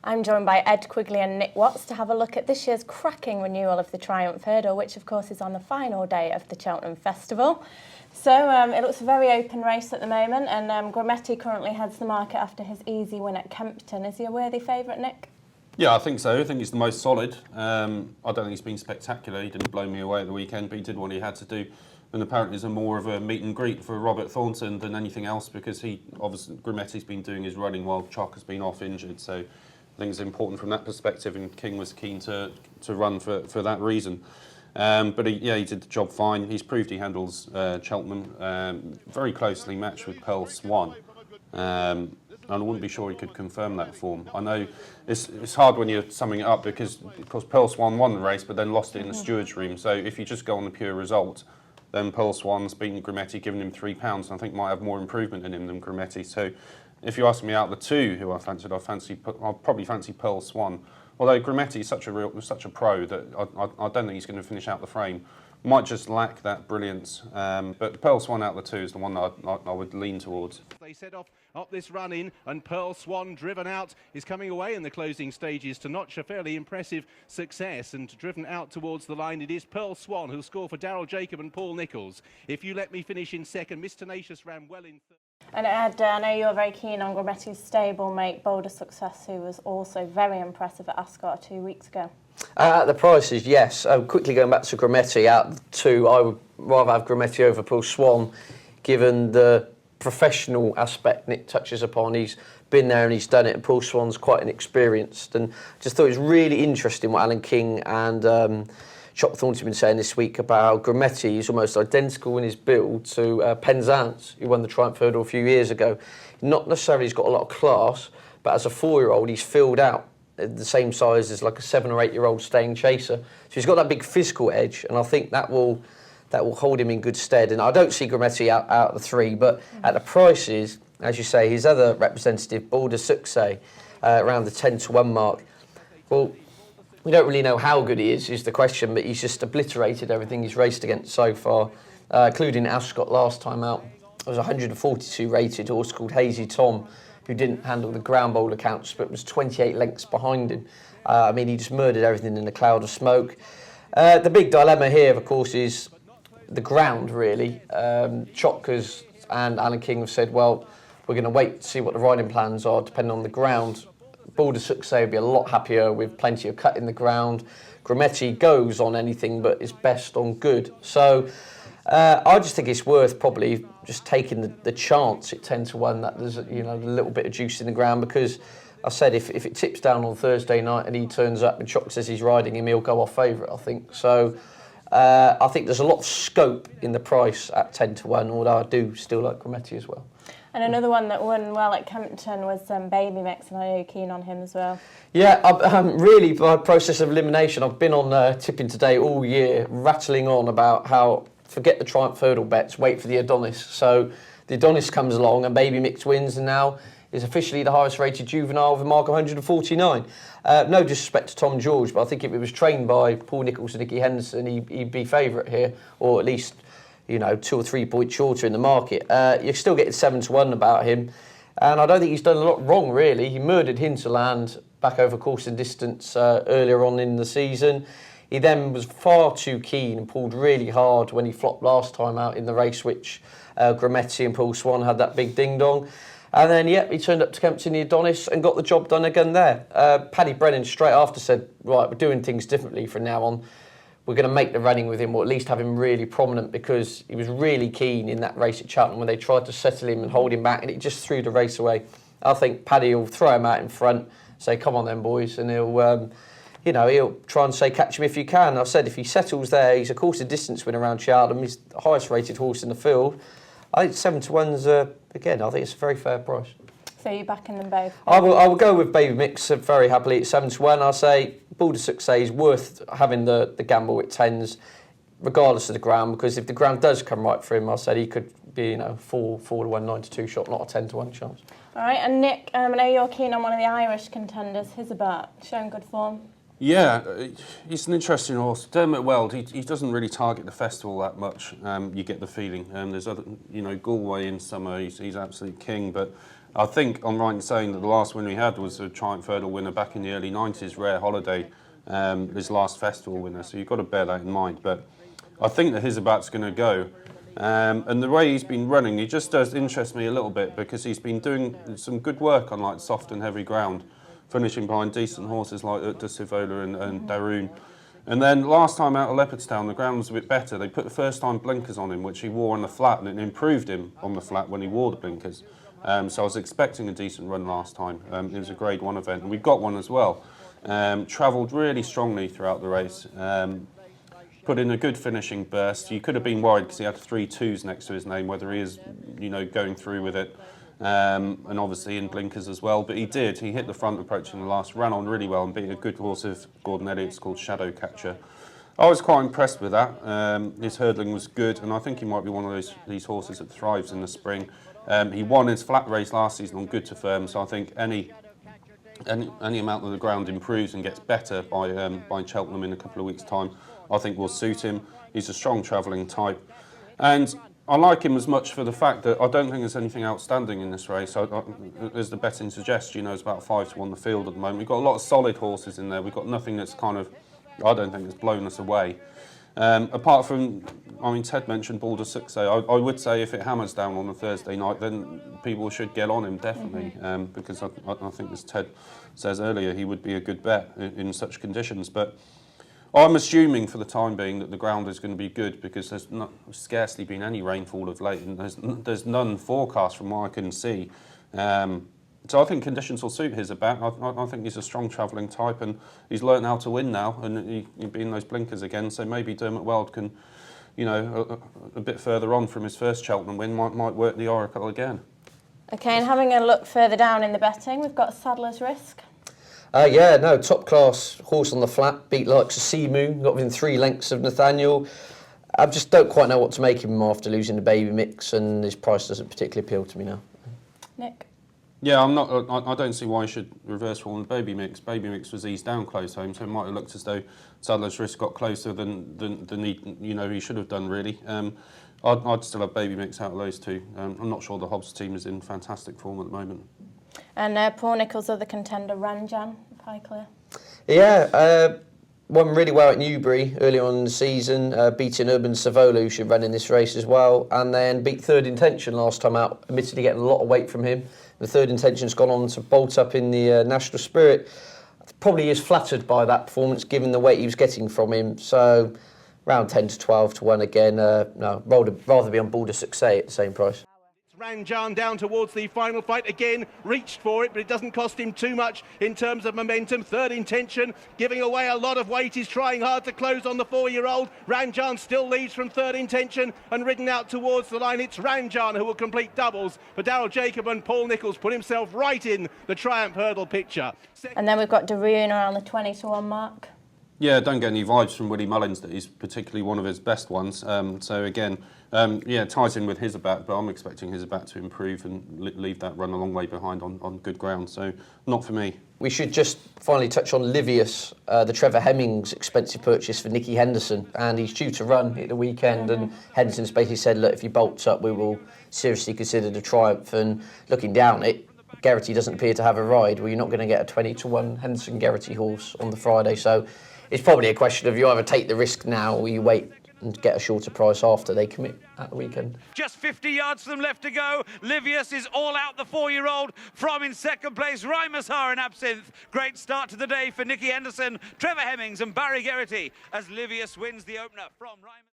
I'm joined by Ed Quigley and Nick Watts to have a look at this year's cracking renewal of the Triumph Hurdle, which of course is on the final day of the Cheltenham Festival. So it looks a very open race at the moment, and Grametti currently heads the market after his easy win at Kempton. Is he a worthy favourite, Nick? Yeah, I think so. I think he's the most solid. I don't think he's been spectacular. He didn't blow me away at the weekend, but he did what he had to do. And apparently it's more of a meet and greet for Robert Thornton than anything else, because Grametti's been doing his running while Chock has been off injured. So I think it's important from that perspective, and King was keen to run for that reason. But he did the job fine. He's proved he handles Cheltenham very closely matched with Pearl Swan. And I wouldn't be sure he could confirm that form. I know it's hard when you're summing it up because Pearl Swan won the race but then lost it in the steward's room. So if you just go on the pure result, then Pearl Swan's beaten Grametti, giving him £3, and I think might have more improvement in him than Grametti. So if you ask me out of the two who I fancied, I'll probably fancy Pearl Swan. Although Grametti is such a pro that I don't think he's going to finish out the frame. Might just lack that brilliance. But Pearl Swan out of the two is the one that I would lean towards. They set off up this run-in, and Pearl Swan, driven out, is coming away in the closing stages to notch a fairly impressive success, and driven out towards the line, it is Pearl Swan who'll score for Daryl Jacob and Paul Nicholls. If you let me finish in second, Miss Tenacious ran well in third. And Ed, I know you're very keen on Grametti's stablemate Boulder Success, who was also very impressive at Ascot 2 weeks ago. The prices, yes. Quickly going back to Grametti, out of the two, I would rather have Grametti over Pearl Swan, given the professional aspect Nick touches upon. He's been there and he's done it, and Pearl Swan's quite inexperienced. And just thought it was really interesting what Alan King and Chock Thornton have been saying this week about Grametti. He's almost identical in his build to Penzance, who won the Triumph Hurdle a few years ago. Not necessarily he's got a lot of class, but as a 4-year-old, he's filled out the same size as like a 7 or 8-year-old staying chaser. So he's got that big physical edge, and I think that will hold him in good stead. And I don't see Grametti out of the three, but at the prices, as you say, his other representative, Boulder Success, around the 10-1 mark. Well, we don't really know how good he is the question, but he's just obliterated everything he's raced against so far, including Ascot last time out. It was 142 rated horse called Hazy Tom, who didn't handle the ground bowl accounts, but was 28 lengths behind him. I mean, he just murdered everything in a cloud of smoke. The big dilemma here, of course, is the ground, really. Chockers and Alan King have said, well, we're going to wait to see what the riding plans are, depending on the ground. Boulder Success would be a lot happier with plenty of cut in the ground. Grametti goes on anything, but is best on good. So I just think it's worth probably just taking the chance at 10-1 that there's a little bit of juice in the ground, because I said if it tips down on Thursday night and he turns up and Chock says he's riding him, he'll go off favourite, I think. So I think there's a lot of scope in the price at 10-1, although I do still like Grametti as well. And another one that won well at Kempton was Baby Mix, and I know you're keen on him as well. Yeah, really, by process of elimination, I've been on Tipping Today all year, rattling on about how forget the Triumph Hurdle bets, wait for the Adonis. So the Adonis comes along and Baby Mix wins, and now is officially the highest rated juvenile with a mark of 149. No disrespect to Tom George, but I think if it was trained by Paul Nicholls and Nicky Henderson, he'd be favourite here, or at least 2 or 3 points shorter in the market. You're still getting 7-1 about him, and I don't think he's done a lot wrong, really. He murdered Hinterland back over course and distance earlier on in the season. He then was far too keen and pulled really hard when he flopped last time out in the race, which Grametti and Pearl Swan had that big ding-dong. And then, he turned up to Kempton, the Adonis, and got the job done again there. Paddy Brennan straight after said, right, we're doing things differently from now on. We're going to make the running with him, or at least have him really prominent, because he was really keen in that race at Cheltenham when they tried to settle him and hold him back, and it just threw the race away. I think Paddy will throw him out in front, say, come on then, boys, and he'll try and say, catch him if you can. I've said if he settles there, he's a course of distance winner around Cheltenham. He's the highest rated horse in the field. I think 7-1's, again, I think it's a very fair price. So you're backing them both? I will go with Baby Mix very happily at 7-1. I'll say Boulder Success is worth having the gamble at 10s, regardless of the ground, because if the ground does come right for him, I said he could be 4-1, 9-2 shot, not a 10-1 chance. All right, and Nick, I know you're keen on one of the Irish contenders, Hizzabert, showing good form. Yeah, he's an interesting horse. Dermot Weld, he doesn't really target the festival that much. You get the feeling. There's other, Galway in summer, he's absolute king, but I think I'm right in saying that the last win we had was a Triumph Hurdle winner back in the early 90s, Rare Holiday, his last festival winner. So you've got to bear that in mind. But I think that his abat's going to go. And the way he's been running, he just does interest me a little bit because he's been doing some good work on like soft and heavy ground, finishing behind decent horses like Ute Sivola and Daroon. And then last time out of Leopardstown, the ground was a bit better. They put the first time blinkers on him, which he wore on the flat, and it improved him on the flat when he wore the blinkers. So I was expecting a decent run last time. It was a Grade 1 event, and we got one as well. Travelled really strongly throughout the race. Put in a good finishing burst. You could have been worried because he had 3 2s next to his name, whether he is, going through with it. And obviously in blinkers as well, but he did. He hit the front approach in the last, ran on really well and beat a good horse of Gordon Elliott's called Shadow Catcher. I was quite impressed with that. His hurdling was good, and I think he might be one of these horses that thrives in the spring. He won his flat race last season on good to firm, so I think any amount that the ground improves and gets better by Cheltenham in a couple of weeks' time, I think will suit him. He's a strong travelling type, and I like him as much for the fact that I don't think there's anything outstanding in this race. As the betting suggests, it's about 5 to 1 the field at the moment. We've got a lot of solid horses in there. We've got nothing that's I don't think that's blown us away. Apart from, Ted mentioned Boulder Success. I would say if it hammers down on a Thursday night, then people should get on him, definitely, because I think, as Ted says earlier, he would be a good bet in such conditions. But I'm assuming for the time being that the ground is going to be good because there's scarcely been any rainfall of late, and there's none forecast from what I can see. So I think conditions will suit his abat. I think he's a strong travelling type, and he's learnt how to win now, and he'll be in those blinkers again. So maybe Dermot Weld can, a bit further on from his first Cheltenham win, might work the Oracle again. Okay, and having a look further down in the betting, we've got Saddler's Risk. Top class horse on the flat, beat likes of Sea Moon, got within 3 lengths of Nathaniel. I just don't quite know what to make of him after losing the Baby Mix, and his price doesn't particularly appeal to me now. Nick? Yeah, I don't see why he should reverse fall on the Baby Mix. Baby Mix was eased down close home, so it might have looked as though Saddler's Risk got closer than he should have done, really. I'd still have Baby Mix out of those two. I'm not sure the Hobbs team is in fantastic form at the moment. And Paul Nicholls' other contender, Ranjan, of Highclere. Yeah, won really well at Newbury early on in the season, beating Urban Savolo, who should run in this race as well, and then beat Third Intention last time out, admittedly getting a lot of weight from him. The Third Intention's gone on to bolt up in the National Spirit. Probably is flattered by that performance, given the weight he was getting from him. So, around 10 to 12 to 1 again. Rather be on Boulder Success at the same price. Ranjan down towards the final fight again, reached for it, but it doesn't cost him too much in terms of momentum. Third Intention giving away a lot of weight. He's trying hard to close on the 4-year-old. Ranjan still leads from Third Intention and ridden out towards the line. It's Ranjan who will complete doubles, but Daryl Jacob and Paul Nicholls put himself right in the Triumph Hurdle picture. And then we've got Daroon around the 20 to 1 mark. Yeah, don't get any vibes from Willie Mullins that he's particularly one of his best ones. So again, ties in with his abat, but I'm expecting his abat to improve and leave that run a long way behind on good ground. So not for me. We should just finally touch on Livius, the Trevor Hemmings expensive purchase for Nicky Henderson, and he's due to run at the weekend. And Henderson's basically said, look, if he bolts up, we will seriously consider the Triumph. And looking down it, Geraghty doesn't appear to have a ride. Well, you're not going to get a 20 to 1 Henderson Geraghty horse on the Friday. So it's probably a question of you either take the risk now or you wait and get a shorter price after they commit at the weekend. Just 50 yards for them left to go. Livius is all out, the 4-year-old from in second place. Rymasar and Absinthe. Great start to the day for Nicky Henderson, Trevor Hemmings and Barry Geraghty as Livius wins the opener from Rymasar.